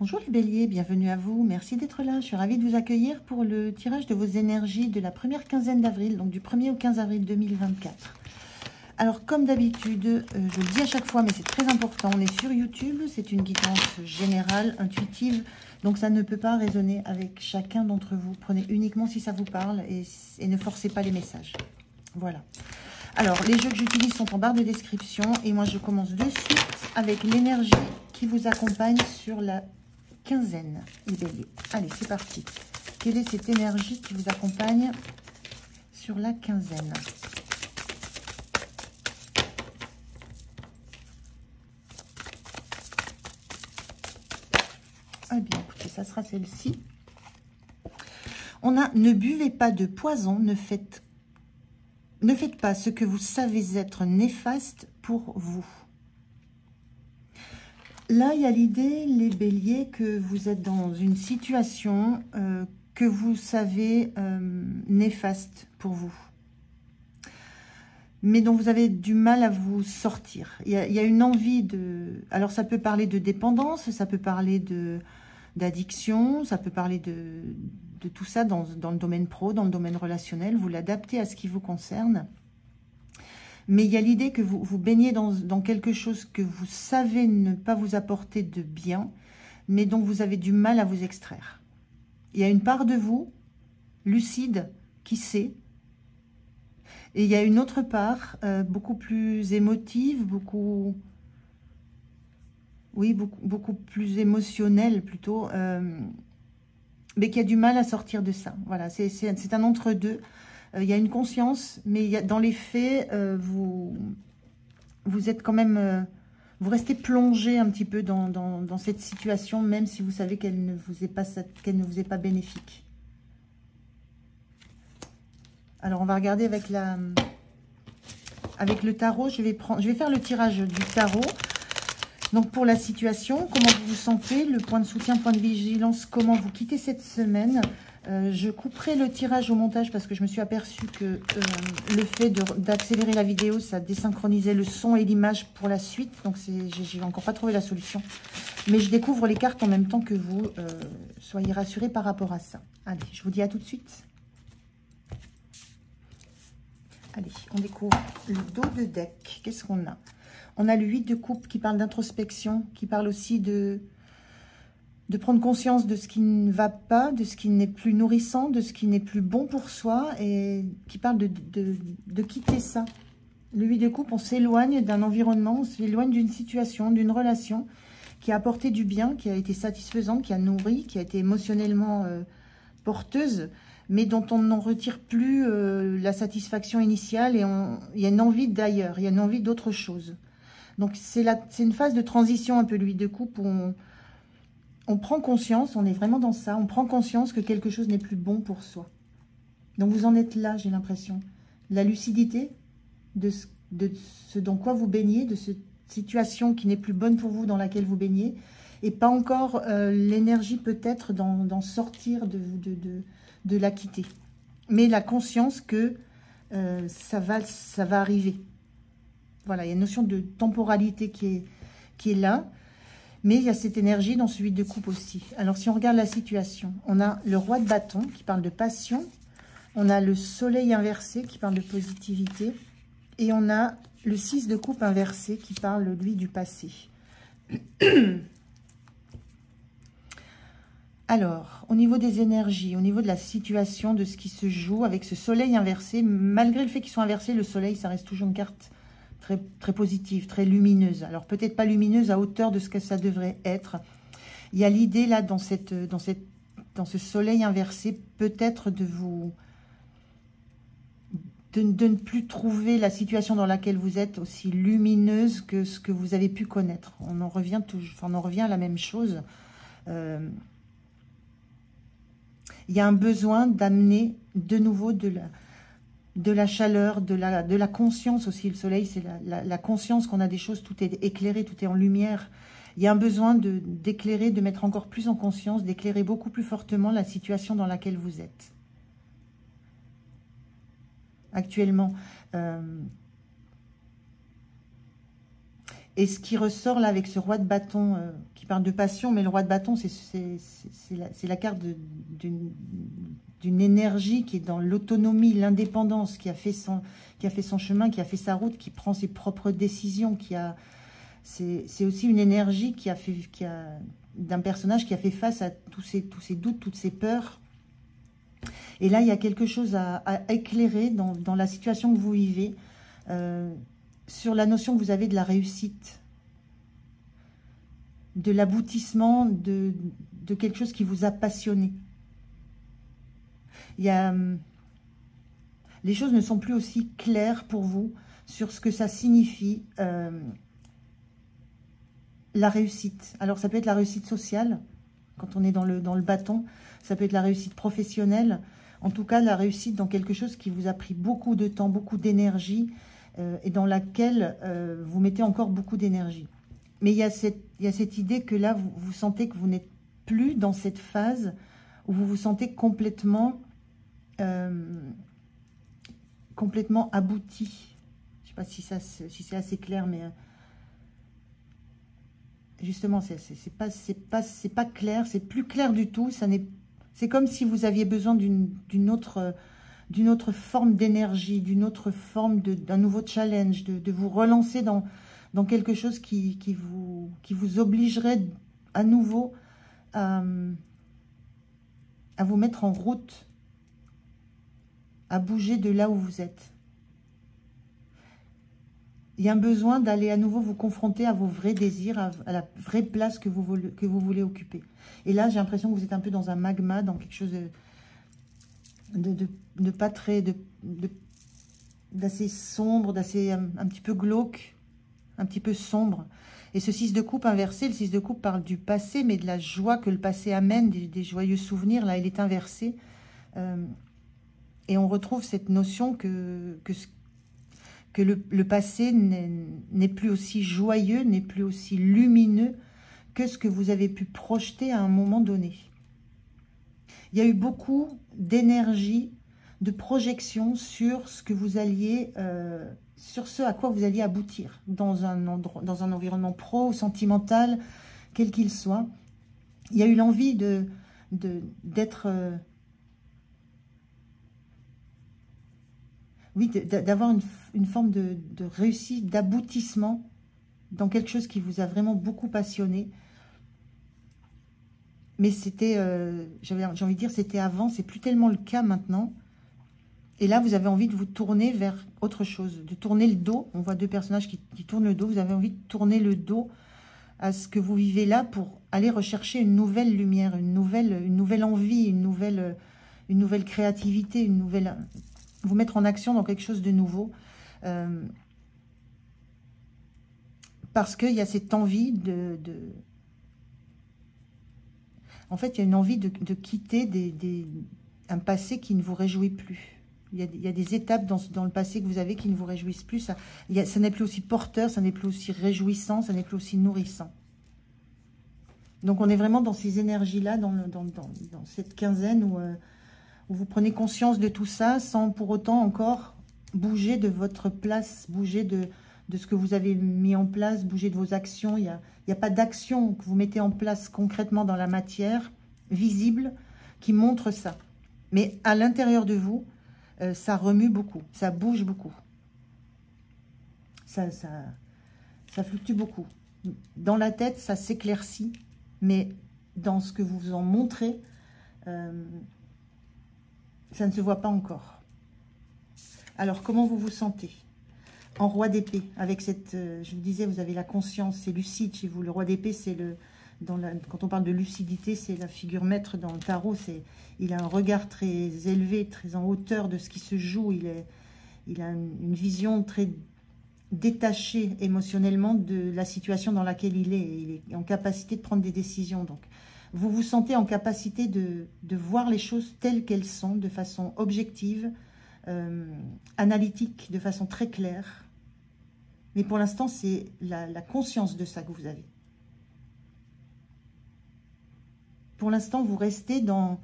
Bonjour les béliers, bienvenue à vous, merci d'être là. Je suis ravie de vous accueillir pour le tirage de vos énergies de la première quinzaine d'avril, donc du 1er au 15 avril 2024. Alors comme d'habitude, je le dis à chaque fois, mais c'est très important, on est sur YouTube, c'est une guidance générale, intuitive, donc ça ne peut pas résonner avec chacun d'entre vous. Prenez uniquement si ça vous parle et ne forcez pas les messages. Voilà. Alors, les jeux que j'utilise sont en barre de description et moi je commence de suite avec l'énergie qui vous accompagne sur la quinzaine, les béliers. Allez, c'est parti. Quelle est cette énergie qui vous accompagne sur la quinzaine? Eh bien, écoutez, ça sera celle-ci. On a « Ne buvez pas de poison, ne faites pas ce que vous savez être néfaste pour vous. » Là, il y a l'idée, les béliers, que vous êtes dans une situation que vous savez néfaste pour vous. Mais dont vous avez du mal à vous sortir. Il y a une envie de... Alors, ça peut parler de dépendance, ça peut parler d'addiction, ça peut parler de tout ça dans le domaine pro, dans le domaine relationnel. Vous l'adaptez à ce qui vous concerne. Mais il y a l'idée que vous baignez dans quelque chose que vous savez ne pas vous apporter de bien, mais dont vous avez du mal à vous extraire. Il y a une part de vous, lucide, qui sait. Et il y a une autre part, beaucoup plus émotive, beaucoup plus émotionnelle plutôt, mais qui a du mal à sortir de ça. Voilà, c'est un entre-deux. Il y a une conscience, mais dans les faits, vous êtes quand même... vous restez plongé un petit peu dans cette situation, même si vous savez qu'elle ne vous est pas bénéfique. Alors, on va regarder avec le tarot. Je vais faire le tirage du tarot. Donc, pour la situation, comment vous vous sentez, le point de soutien, point de vigilance, comment vous quittez cette semaine. Je couperai le tirage au montage parce que je me suis aperçue que le fait d'accélérer la vidéo, ça désynchronisait le son et l'image pour la suite. Donc, j'ai encore pas trouvé la solution. Mais je découvre les cartes en même temps que vous. Soyez rassurés par rapport à ça. Allez, je vous dis à tout de suite. Allez, on découvre le dos de deck. Qu'est-ce qu'on a? On a le 8 de coupe qui parle d'introspection, qui parle aussi de prendre conscience de ce qui ne va pas, de ce qui n'est plus nourrissant, de ce qui n'est plus bon pour soi, et qui parle de quitter ça. Le 8 de coupe, on s'éloigne d'un environnement, on s'éloigne d'une situation, d'une relation qui a apporté du bien, qui a été satisfaisante, qui a nourri, qui a été émotionnellement porteuse, mais dont on n'en retire plus la satisfaction initiale, et il y a une envie d'ailleurs, il y a une envie d'autre chose. Donc c'est une phase de transition un peu, le 8 de coupe, où on prend conscience, on est vraiment dans ça, on prend conscience que quelque chose n'est plus bon pour soi. Donc vous en êtes là, j'ai l'impression. La lucidité de ce dans quoi vous baignez, de cette situation qui n'est plus bonne pour vous, dans laquelle vous baignez, et pas encore l'énergie peut-être d'en sortir, de la quitter. Mais la conscience que ça va arriver. Voilà, il y a une notion de temporalité qui est là. Mais il y a cette énergie dans ce 8 de coupe aussi. Alors, si on regarde la situation, on a le roi de bâton qui parle de passion. On a le soleil inversé qui parle de positivité. Et on a le 6 de coupe inversé qui parle, lui, du passé. Alors, au niveau des énergies, au niveau de la situation, de ce qui se joue avec ce soleil inversé, malgré le fait qu'ils soient inversés, le soleil, ça reste toujours une carte très, très positive, très lumineuse. Alors, peut-être pas lumineuse à hauteur de ce que ça devrait être. Il y a l'idée, là, dans ce soleil inversé, peut-être de ne plus trouver la situation dans laquelle vous êtes aussi lumineuse que ce que vous avez pu connaître. On en revient à la même chose. Il y a un besoin d'amener de nouveau de la chaleur, de la conscience aussi. Le soleil, c'est la conscience qu'on a des choses, tout est éclairé, tout est en lumière. Il y a un besoin d'éclairer, de mettre encore plus en conscience, d'éclairer beaucoup plus fortement la situation dans laquelle vous êtes. Actuellement. Et ce qui ressort là avec ce roi de bâton qui parle de passion, mais le roi de bâton, c'est la carte d'une énergie qui est dans l'autonomie, l'indépendance, qui a fait son chemin, qui a fait sa route, qui prend ses propres décisions, c'est aussi une énergie d'un personnage qui a fait face à tous ces doutes, toutes ces peurs. Et là, il y a quelque chose à éclairer dans la situation que vous vivez, sur la notion que vous avez de la réussite, de l'aboutissement de quelque chose qui vous a passionné. Les choses ne sont plus aussi claires pour vous sur ce que ça signifie, la réussite. Alors, ça peut être la réussite sociale, quand on est dans le bâton. Ça peut être la réussite professionnelle. En tout cas, la réussite dans quelque chose qui vous a pris beaucoup de temps, beaucoup d'énergie, et dans laquelle vous mettez encore beaucoup d'énergie. Mais il y a cette idée que là, vous sentez que vous n'êtes plus dans cette phase où vous vous sentez complètement abouti. Je ne sais pas si c'est assez clair, mais justement, c'est pas clair, c'est plus clair du tout. C'est comme si vous aviez besoin d'une autre forme d'énergie, d'une autre forme d'un nouveau challenge, de vous relancer dans quelque chose qui vous obligerait à nouveau à vous mettre en route, à bouger de là où vous êtes. Il y a un besoin d'aller à nouveau vous confronter à vos vrais désirs, à la vraie place que vous voulez occuper. Et là, j'ai l'impression que vous êtes un peu dans un magma, dans quelque chose de pas très, d'assez sombre, d'assez un petit peu glauque, un petit peu sombre. Et ce 6 de coupe inversé, le 6 de coupe parle du passé, mais de la joie que le passé amène, des joyeux souvenirs. Là, il est inversé. Et on retrouve cette notion que le passé n'est plus aussi joyeux, n'est plus aussi lumineux que ce que vous avez pu projeter à un moment donné. Il y a eu beaucoup d'énergie, de projection sur ce que vous alliez, sur ce à quoi vous alliez aboutir dans un environnement pro ou sentimental, quel qu'il soit. Il y a eu l'envie d'être... oui, d'avoir une forme de réussite, d'aboutissement dans quelque chose qui vous a vraiment beaucoup passionné. Mais c'était, j'ai envie de dire, c'était avant, c'est plus tellement le cas maintenant. Et là, vous avez envie de vous tourner vers autre chose, de tourner le dos. On voit deux personnages qui tournent le dos. Vous avez envie de tourner le dos à ce que vous vivez là pour aller rechercher une nouvelle lumière, une nouvelle envie, une nouvelle créativité, vous mettre en action dans quelque chose de nouveau. Parce qu'il y a cette envie en fait, il y a une envie de quitter un passé qui ne vous réjouit plus. Il y a des étapes dans le passé que vous avez qui ne vous réjouissent plus. Ça n'est plus aussi porteur, ça n'est plus aussi réjouissant, ça n'est plus aussi nourrissant. Donc, on est vraiment dans ces énergies-là, dans cette quinzaine où vous prenez conscience de tout ça sans pour autant encore bouger de votre place, bouger de ce que vous avez mis en place, bouger de vos actions. Il n'y a pas d'action que vous mettez en place concrètement dans la matière, visible, qui montre ça. Mais à l'intérieur de vous, ça remue beaucoup, ça bouge beaucoup. Ça fluctue beaucoup. Dans la tête, ça s'éclaircit, mais dans ce que vous en montrez, ça ne se voit pas encore. Alors, comment vous vous sentez? En roi d'épée, avec cette... je vous disais, vous avez la conscience, c'est lucide chez vous. Le roi d'épée, c'est quand on parle de lucidité, c'est la figure maître dans le tarot. Il a un regard très élevé, très en hauteur de ce qui se joue. Il a une vision très détachée émotionnellement de la situation dans laquelle il est. Il est en capacité de prendre des décisions. Donc, vous vous sentez en capacité de voir les choses telles qu'elles sont, de façon objective, analytique, de façon très claire. Mais pour l'instant, c'est la conscience de ça que vous avez. Pour l'instant, vous restez dans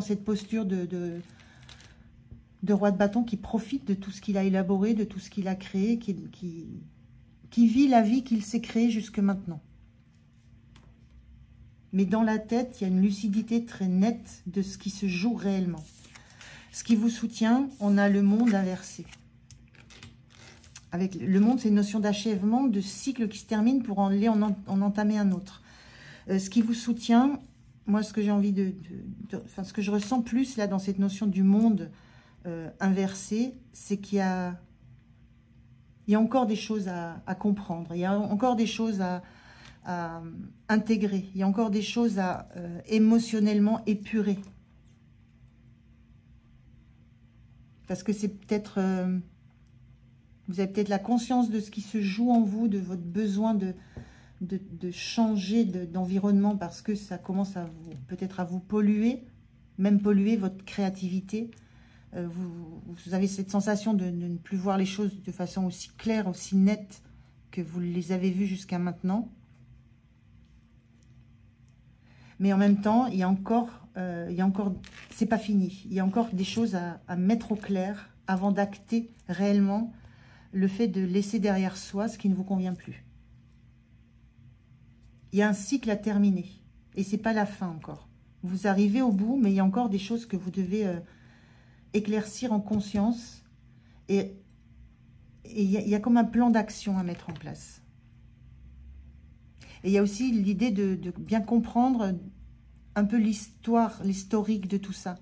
cette posture de roi de bâton qui profite de tout ce qu'il a élaboré, de tout ce qu'il a créé, qui qui vit la vie qu'il s'est créée jusque maintenant. Mais dans la tête, il y a une lucidité très nette de ce qui se joue réellement. Ce qui vous soutient, on a le monde inversé. Avec le monde, c'est une notion d'achèvement, de cycle qui se termine pour en entamer un autre. Ce qui vous soutient, moi, ce que j'ai envie enfin, ce que je ressens plus là dans cette notion du monde inversé, c'est qu'il y a encore des choses à comprendre, il y a encore des choses à intégrer, il y a encore des choses à émotionnellement épurer. Parce que c'est peut-être... vous avez peut-être la conscience de ce qui se joue en vous, de votre besoin de changer d'environnement parce que ça commence à peut-être à vous polluer, même polluer votre créativité. Vous avez cette sensation de ne plus voir les choses de façon aussi claire, aussi nette que vous les avez vues jusqu'à maintenant. Mais en même temps, il y a encore c'est pas fini. Il y a encore des choses à mettre au clair avant d'acter réellement le fait de laisser derrière soi ce qui ne vous convient plus. Il y a un cycle à terminer. Et c'est pas la fin encore. Vous arrivez au bout, mais il y a encore des choses que vous devez éclaircir en conscience. Et il y a comme un plan d'action à mettre en place. Et il y a aussi l'idée de bien comprendre un peu l'historique de tout ça.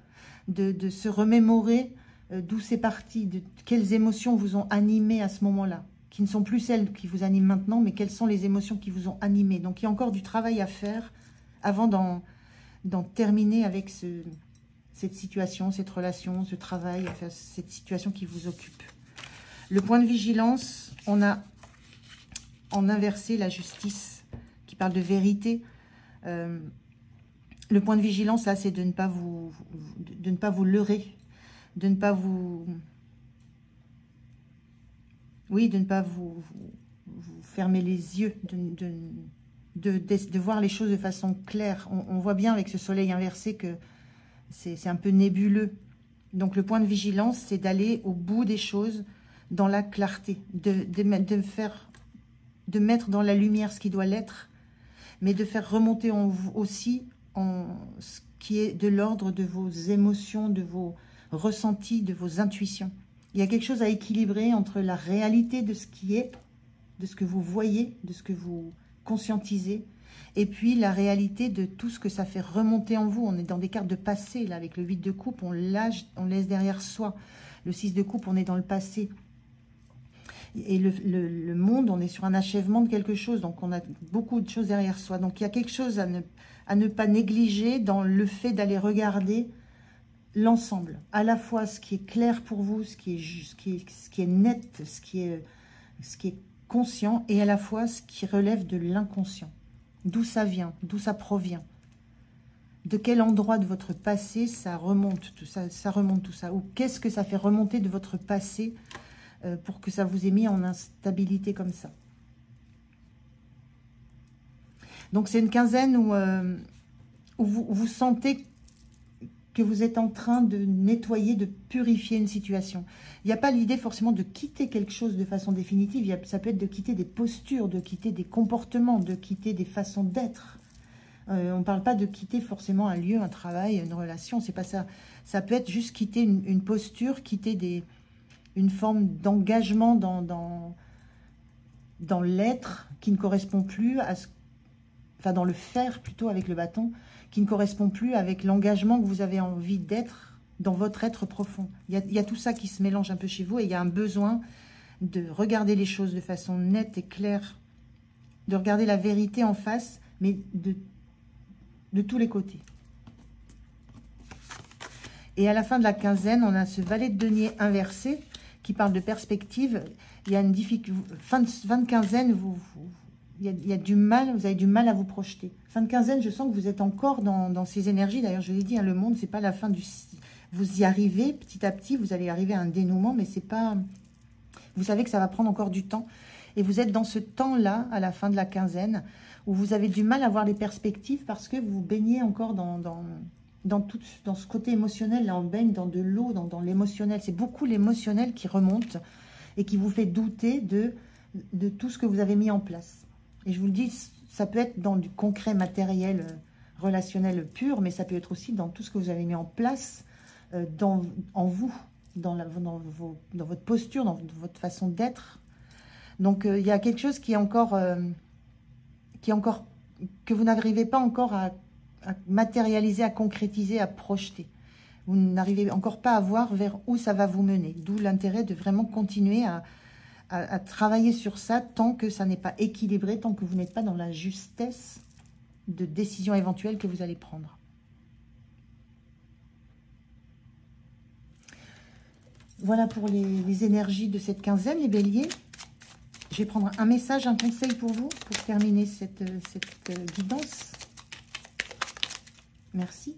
De se remémorer d'où c'est parti, de quelles émotions vous ont animé à ce moment-là, qui ne sont plus celles qui vous animent maintenant, mais quelles sont les émotions qui vous ont animé. Donc il y a encore du travail à faire avant d'en terminer avec cette situation, cette relation, ce travail, enfin, cette situation qui vous occupe. Le point de vigilance, on a en inversé la justice, qui parle de vérité. Le point de vigilance, là, c'est de ne pas vous leurrer, de ne pas vous... Oui, de ne pas vous fermer les yeux, de voir les choses de façon claire. On voit bien avec ce soleil inversé que c'est un peu nébuleux. Donc le point de vigilance, c'est d'aller au bout des choses dans la clarté, de mettre dans la lumière ce qui doit l'être, mais de faire remonter en vous aussi ce qui est de l'ordre de vos émotions, de vos ressentis, de vos intuitions. Il y a quelque chose à équilibrer entre la réalité de ce qui est, de ce que vous voyez, de ce que vous conscientisez, et puis la réalité de tout ce que ça fait remonter en vous. On est dans des cartes de passé, là, avec le 8 de coupe, on laisse derrière soi. Le 6 de coupe, on est dans le passé. Et le monde, on est sur un achèvement de quelque chose, donc on a beaucoup de choses derrière soi. Donc il y a quelque chose à ne pas négliger dans le fait d'aller regarder l'ensemble, à la fois ce qui est clair pour vous, ce qui est net, ce qui est conscient, et à la fois ce qui relève de l'inconscient. D'où ça vient, d'où ça provient, de quel endroit de votre passé ça remonte tout ça, ou qu'est-ce que ça fait remonter de votre passé pour que ça vous ait mis en instabilité comme ça. Donc c'est une quinzaine où vous sentez que vous êtes en train de nettoyer, de purifier une situation. Il n'y a pas l'idée forcément de quitter quelque chose de façon définitive. Ça peut être de quitter des postures, de quitter des comportements, de quitter des façons d'être. On ne parle pas de quitter forcément un lieu, un travail, une relation, c'est pas ça. Ça peut être juste quitter une posture, quitter une forme d'engagement dans l'être qui ne correspond plus à enfin dans le faire plutôt avec le bâton, qui ne correspond plus avec l'engagement que vous avez envie d'être dans votre être profond. Il y a tout ça qui se mélange un peu chez vous et il y a un besoin de regarder les choses de façon nette et claire, de regarder la vérité en face, mais de tous les côtés. Et à la fin de la quinzaine, on a ce valet de denier inversé qui parle de perspective. Il y a une difficulté. Fin de quinzaine, il y a du mal, vous avez du mal à vous projeter. Fin de quinzaine, je sens que vous êtes encore dans ces énergies. D'ailleurs, je l'ai dit, hein, le monde, c'est pas la fin du... Vous y arrivez petit à petit, vous allez arriver à un dénouement, mais c'est pas... Vous savez que ça va prendre encore du temps. Et vous êtes dans ce temps-là, à la fin de la quinzaine, où vous avez du mal à voir les perspectives parce que vous baignez encore dans ce côté émotionnel. Là, on baigne dans de l'eau, dans l'émotionnel. C'est beaucoup l'émotionnel qui remonte et qui vous fait douter de de tout ce que vous avez mis en place. Et je vous le dis, ça peut être dans du concret matériel, relationnel pur, mais ça peut être aussi dans tout ce que vous avez mis en place en vous, dans votre posture, dans votre façon d'être. Donc, il y a quelque chose qui est encore que vous n'arrivez pas encore à matérialiser, à concrétiser, à projeter. Vous n'arrivez encore pas à voir vers où ça va vous mener. D'où l'intérêt de vraiment continuer à travailler sur ça tant que ça n'est pas équilibré, tant que vous n'êtes pas dans la justesse de décisions éventuelles que vous allez prendre. Voilà pour les énergies de cette quinzaine, les béliers. Je vais prendre un message, un conseil pour vous, pour terminer cette guidance. Merci.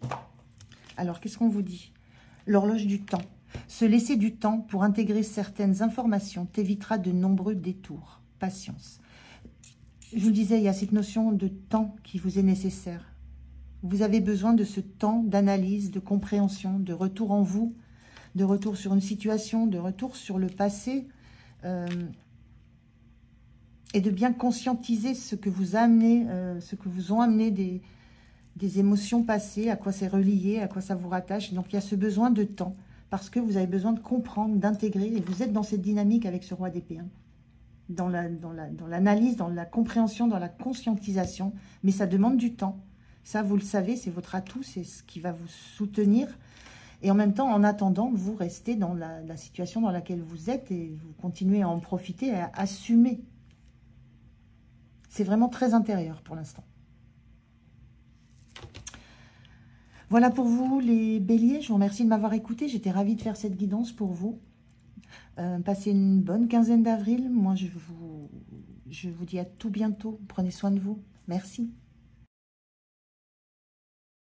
Alors, qu'est-ce qu'on vous dit? L'horloge du temps. Se laisser du temps pour intégrer certaines informations t'évitera de nombreux détours. Patience. Je vous le disais, il y a cette notion de temps qui vous est nécessaire. Vous avez besoin de ce temps d'analyse, de compréhension, de retour en vous, de retour sur une situation, de retour sur le passé, et de bien conscientiser ce que vous amenez, ce que vous ont amené des émotions passées, à quoi c'est relié, à quoi ça vous rattache. Donc il y a ce besoin de temps, parce que vous avez besoin de comprendre, d'intégrer, et vous êtes dans cette dynamique avec ce roi d'épée, hein, dans l'analyse, dans la compréhension, dans la conscientisation, mais ça demande du temps. Ça, vous le savez, c'est votre atout, c'est ce qui va vous soutenir. Et en même temps, en attendant, vous restez dans la situation dans laquelle vous êtes et vous continuez à en profiter et à assumer. C'est vraiment très intérieur pour l'instant. Voilà pour vous les béliers. Je vous remercie de m'avoir écouté. J'étais ravie de faire cette guidance pour vous. Passez une bonne quinzaine d'avril. Moi, je vous dis à tout bientôt. Prenez soin de vous. Merci.